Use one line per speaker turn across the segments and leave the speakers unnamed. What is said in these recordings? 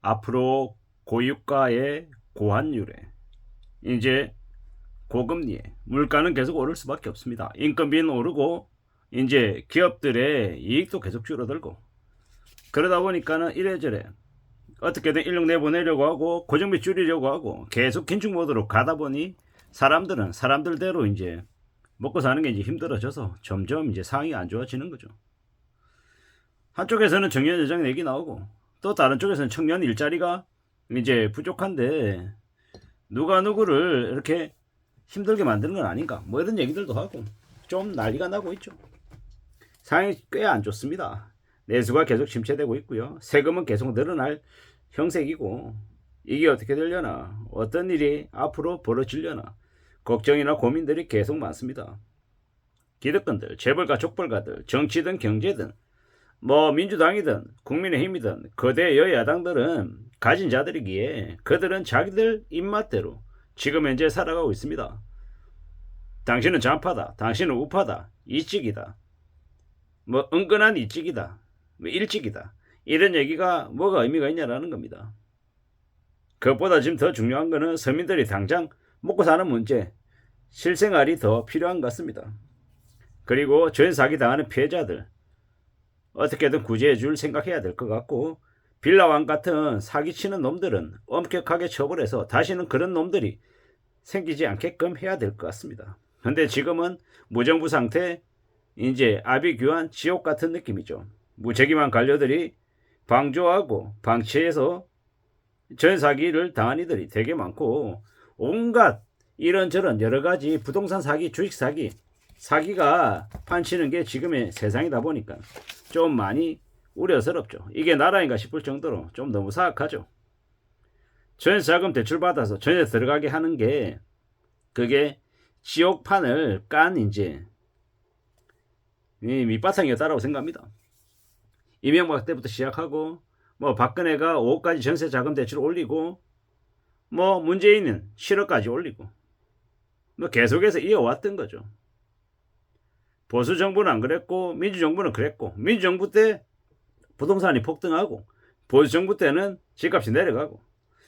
앞으로 고유가의 고환율에 이제 고금리에 물가는 계속 오를 수밖에 없습니다. 인건비는 오르고 이제 기업들의 이익도 계속 줄어들고 그러다 보니까는 이래저래 어떻게든 인력 내보내려고 하고 고정비 줄이려고 하고 계속 긴축 모드로 가다 보니 사람들은 사람들대로 이제 먹고 사는 게 이제 힘들어져서 점점 이제 상황이 안 좋아지는 거죠. 한쪽에서는 청년 여정 얘기 나오고 또 다른 쪽에서는 청년 일자리가 이제 부족한데 누가 누구를 이렇게 힘들게 만드는 건 아닌가 뭐 이런 얘기들도 하고 좀 난리가 나고 있죠. 상황이 꽤 안 좋습니다. 내수가 계속 침체되고 있고요. 세금은 계속 늘어날 형색이고 이게 어떻게 되려나 어떤 일이 앞으로 벌어지려나 걱정이나 고민들이 계속 많습니다. 기득권들, 재벌가, 족벌가들, 정치든 경제든 뭐 민주당이든 국민의힘이든 거대 여야당들은 가진 자들이기에 그들은 자기들 입맛대로 지금 현재 살아가고 있습니다. 당신은 좌파다, 당신은 우파다, 이찍이다, 뭐 은근한 이찍이다, 뭐 일찍이다 이런 얘기가 뭐가 의미가 있냐라는 겁니다. 그것보다 지금 더 중요한 거는 서민들이 당장 먹고 사는 문제, 실생활이 더 필요한 것 같습니다. 그리고 전 사기 당하는 피해자들 어떻게든 구제해 줄 생각해야 될 것 같고 빌라왕 같은 사기치는 놈들은 엄격하게 처벌해서 다시는 그런 놈들이 생기지 않게끔 해야 될 것 같습니다. 근데 지금은 무정부 상태 이제 아비규환 지옥 같은 느낌이죠. 무책임한 관료들이 방조하고 방치해서 전 사기를 당한 이들이 되게 많고 온갖 이런저런 여러가지 부동산 사기, 주식 사기, 사기가 판치는 게 지금의 세상이다 보니까 좀 많이 우려스럽죠. 이게 나라인가 싶을 정도로 좀 너무 사악하죠. 전세자금 대출받아서 전세 들어가게 하는 게 그게 지옥판을 깐 이제 밑바탕이었다라고 생각합니다. 이명박 때부터 시작하고 뭐 박근혜가 5억까지 전세자금 대출 올리고 뭐 문재인은 7억까지 올리고 뭐 계속해서 이어왔던 거죠. 보수 정부는 안 그랬고 민주정부는 그랬고 민주정부 때 부동산이 폭등하고 보수 정부 때는 집값이 내려가고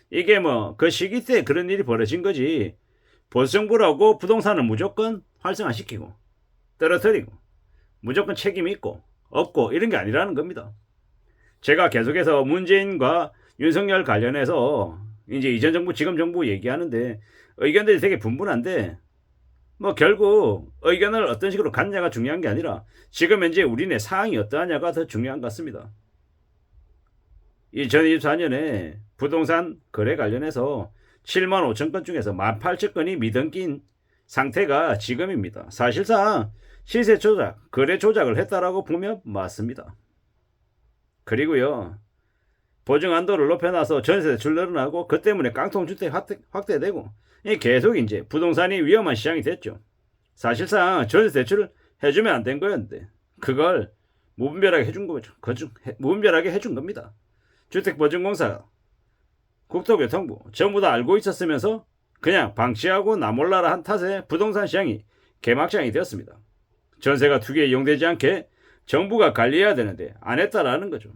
이게 뭐 그 시기 때 그런 일이 벌어진 거지. 보수 정부라고 부동산을 무조건 활성화시키고 떨어뜨리고 무조건 책임이 있고 없고 이런 게 아니라는 겁니다. 제가 계속해서 문재인과 윤석열 관련해서 이제 이전 정부 지금 정부 얘기하는데 의견들이 되게 분분한데 뭐 결국 의견을 어떤 식으로 갖냐가 중요한 게 아니라 지금 현재 우리네 상황이 어떠하냐가 더 중요한 것 같습니다. 2024년에 부동산 거래 관련해서 7만 5천 건 중에서 1만 8천 건이 미등기인 상태가 지금입니다. 사실상 시세 조작, 거래 조작을 했다라고 보면 맞습니다. 그리고요, 보증한도를 높여놔서 전세 대출 늘어나고 그 때문에 깡통주택 확대되고 계속 이제 부동산이 위험한 시장이 됐죠. 사실상 전세 대출을 해주면 안 된 거였는데 그걸 무분별하게 해준 거죠. 무분별하게 해준 겁니다. 주택보증공사, 국토교통부 전부 다 알고 있었으면서 그냥 방치하고 나몰라라 한 탓에 부동산 시장이 개막장이 되었습니다. 전세가 투기에 이용되지 않게 정부가 관리해야 되는데 안 했다라는 거죠.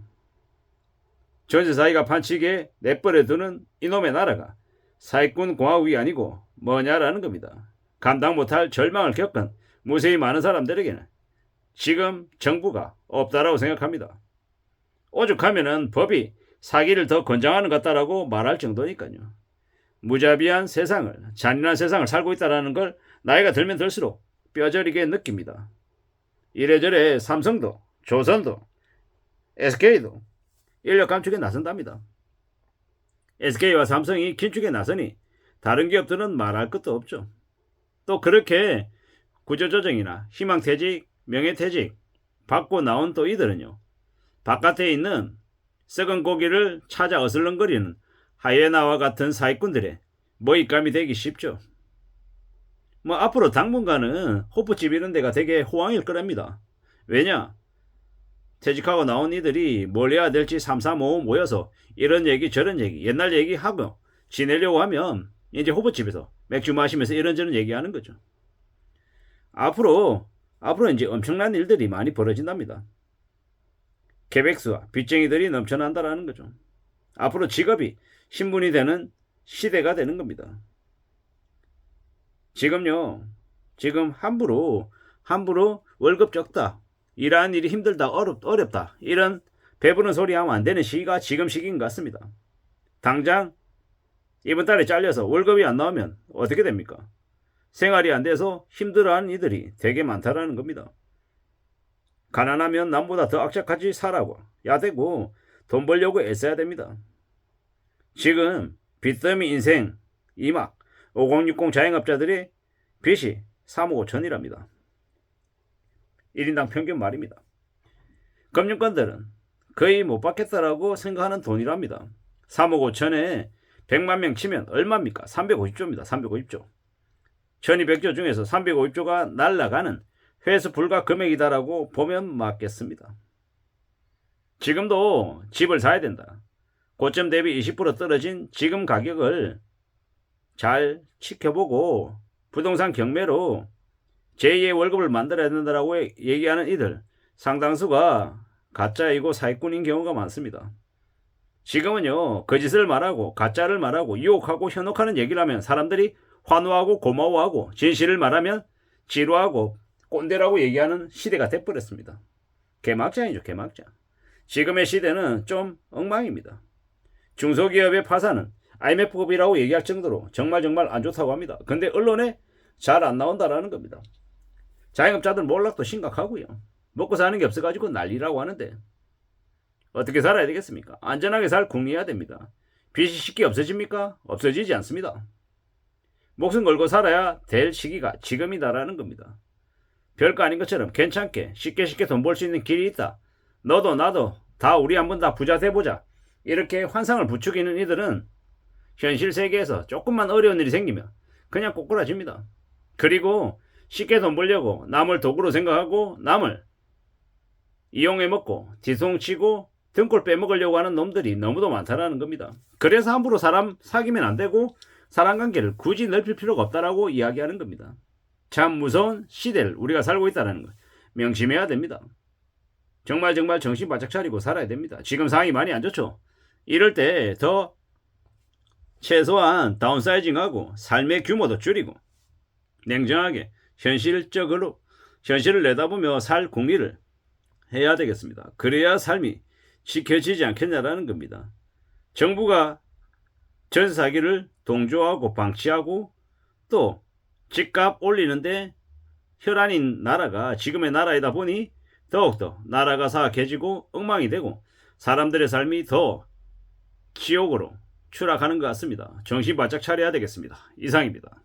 전세 사기가 판치기에 내버려 두는 이놈의 나라가 사기꾼 공화국이 아니고 뭐냐라는 겁니다. 감당 못할 절망을 겪은 무수히 많은 사람들에게는 지금 정부가 없다라고 생각합니다. 오죽하면은 법이 사기를 더 권장하는 것 같다라고 말할 정도니까요. 무자비한 세상을, 잔인한 세상을 살고 있다는 걸 나이가 들면 들수록 뼈저리게 느낍니다. 이래저래 삼성도, 조선도, SK도 인력 감축에 나선답니다. SK와 삼성이 긴축에 나서니 다른 기업들은 말할 것도 없죠. 또 그렇게 구조조정이나 희망퇴직, 명예퇴직 받고 나온 또 이들은요. 바깥에 있는 썩은 고기를 찾아 어슬렁거리는 하이에나와 같은 사기꾼들의 모잇감이 되기 쉽죠. 뭐 앞으로 당분간은 호프집 이런 데가 되게 호황일 거랍니다. 왜냐? 퇴직하고 나온 이들이 뭘 해야 될지 삼삼오오 모여서 이런 얘기 저런 얘기 옛날 얘기하고 지내려고 하면 이제 호프집에서 맥주 마시면서 이런저런 얘기하는 거죠. 앞으로 이제 엄청난 일들이 많이 벌어진답니다. 계백수와 빚쟁이들이 넘쳐난다라는 거죠. 앞으로 직업이 신분이 되는 시대가 되는 겁니다. 지금 함부로 월급 적다, 일하는 일이 힘들다, 어렵다, 이런 배부른 소리 하면 안 되는 시기가 지금 시기인 것 같습니다. 당장 이번 달에 잘려서 월급이 안 나오면 어떻게 됩니까? 생활이 안 돼서 힘들어하는 이들이 되게 많다라는 겁니다. 가난하면 남보다 더 악착같이 살아야 되고 돈 벌려고 애써야 됩니다. 지금 빚더미 인생 이막 5060 자영업자들의 빚이 3억 5천이랍니다. 1인당 평균 말입니다. 금융권들은 거의 못 받겠다라고 생각하는 돈이랍니다. 3억 5천에 100만 명 치면 얼마입니까? 350조입니다. 350조. 1200조 중에서 350조가 날아가는 회수 불가 금액이다라고 보면 맞겠습니다. 지금도 집을 사야 된다. 고점 대비 20% 떨어진 지금 가격을 잘 지켜보고 부동산 경매로 제2의 월급을 만들어야 된다라고 얘기하는 이들 상당수가 가짜이고 사기꾼인 경우가 많습니다. 지금은요, 거짓을 말하고 가짜를 말하고 유혹하고 현혹하는 얘기를 하면 사람들이 환호하고 고마워하고 진실을 말하면 지루하고 꼰대라고 얘기하는 시대가 돼버렸습니다. 개막장이죠, 개막장. 지금의 시대는 좀 엉망입니다. 중소기업의 파산은 IMF급이라고 얘기할 정도로 정말 안 좋다고 합니다. 근데 언론에 잘 안 나온다라는 겁니다. 자영업자들 몰락도 심각하고요. 먹고 사는 게 없어가지고 난리라고 하는데 어떻게 살아야 되겠습니까? 안전하게 살 궁리해야 됩니다. 빚이 쉽게 없어집니까? 없어지지 않습니다. 목숨 걸고 살아야 될 시기가 지금이다라는 겁니다. 별거 아닌 것처럼 괜찮게 쉽게 돈 벌 수 있는 길이 있다. 너도 나도 다 우리 한번 다 부자 돼보자. 이렇게 환상을 부추기는 이들은 현실 세계에서 조금만 어려운 일이 생기면 그냥 꼬꾸라집니다. 그리고 쉽게 돈 벌려고 남을 도구로 생각하고 남을 이용해 먹고 뒤통치고 등골 빼먹으려고 하는 놈들이 너무도 많다라는 겁니다. 그래서 함부로 사람 사귀면 안 되고 사람 관계를 굳이 넓힐 필요가 없다라고 이야기하는 겁니다. 참 무서운 시대를 우리가 살고 있다는 걸 명심해야 됩니다. 정말 정신 바짝 차리고 살아야 됩니다. 지금 상황이 많이 안 좋죠. 이럴 때 더 최소한 다운사이징하고 삶의 규모도 줄이고 냉정하게 현실을 내다보며 살 궁리를 해야 되겠습니다. 그래야 삶이 지켜지지 않겠냐라는 겁니다. 정부가 전세 사기를 동조하고 방치하고 또 집값 올리는데 혈안인 나라가 지금의 나라이다 보니 더욱더 나라가 사악해지고 엉망이 되고 사람들의 삶이 더 지옥으로 추락하는 것 같습니다. 정신 바짝 차려야 되겠습니다. 이상입니다.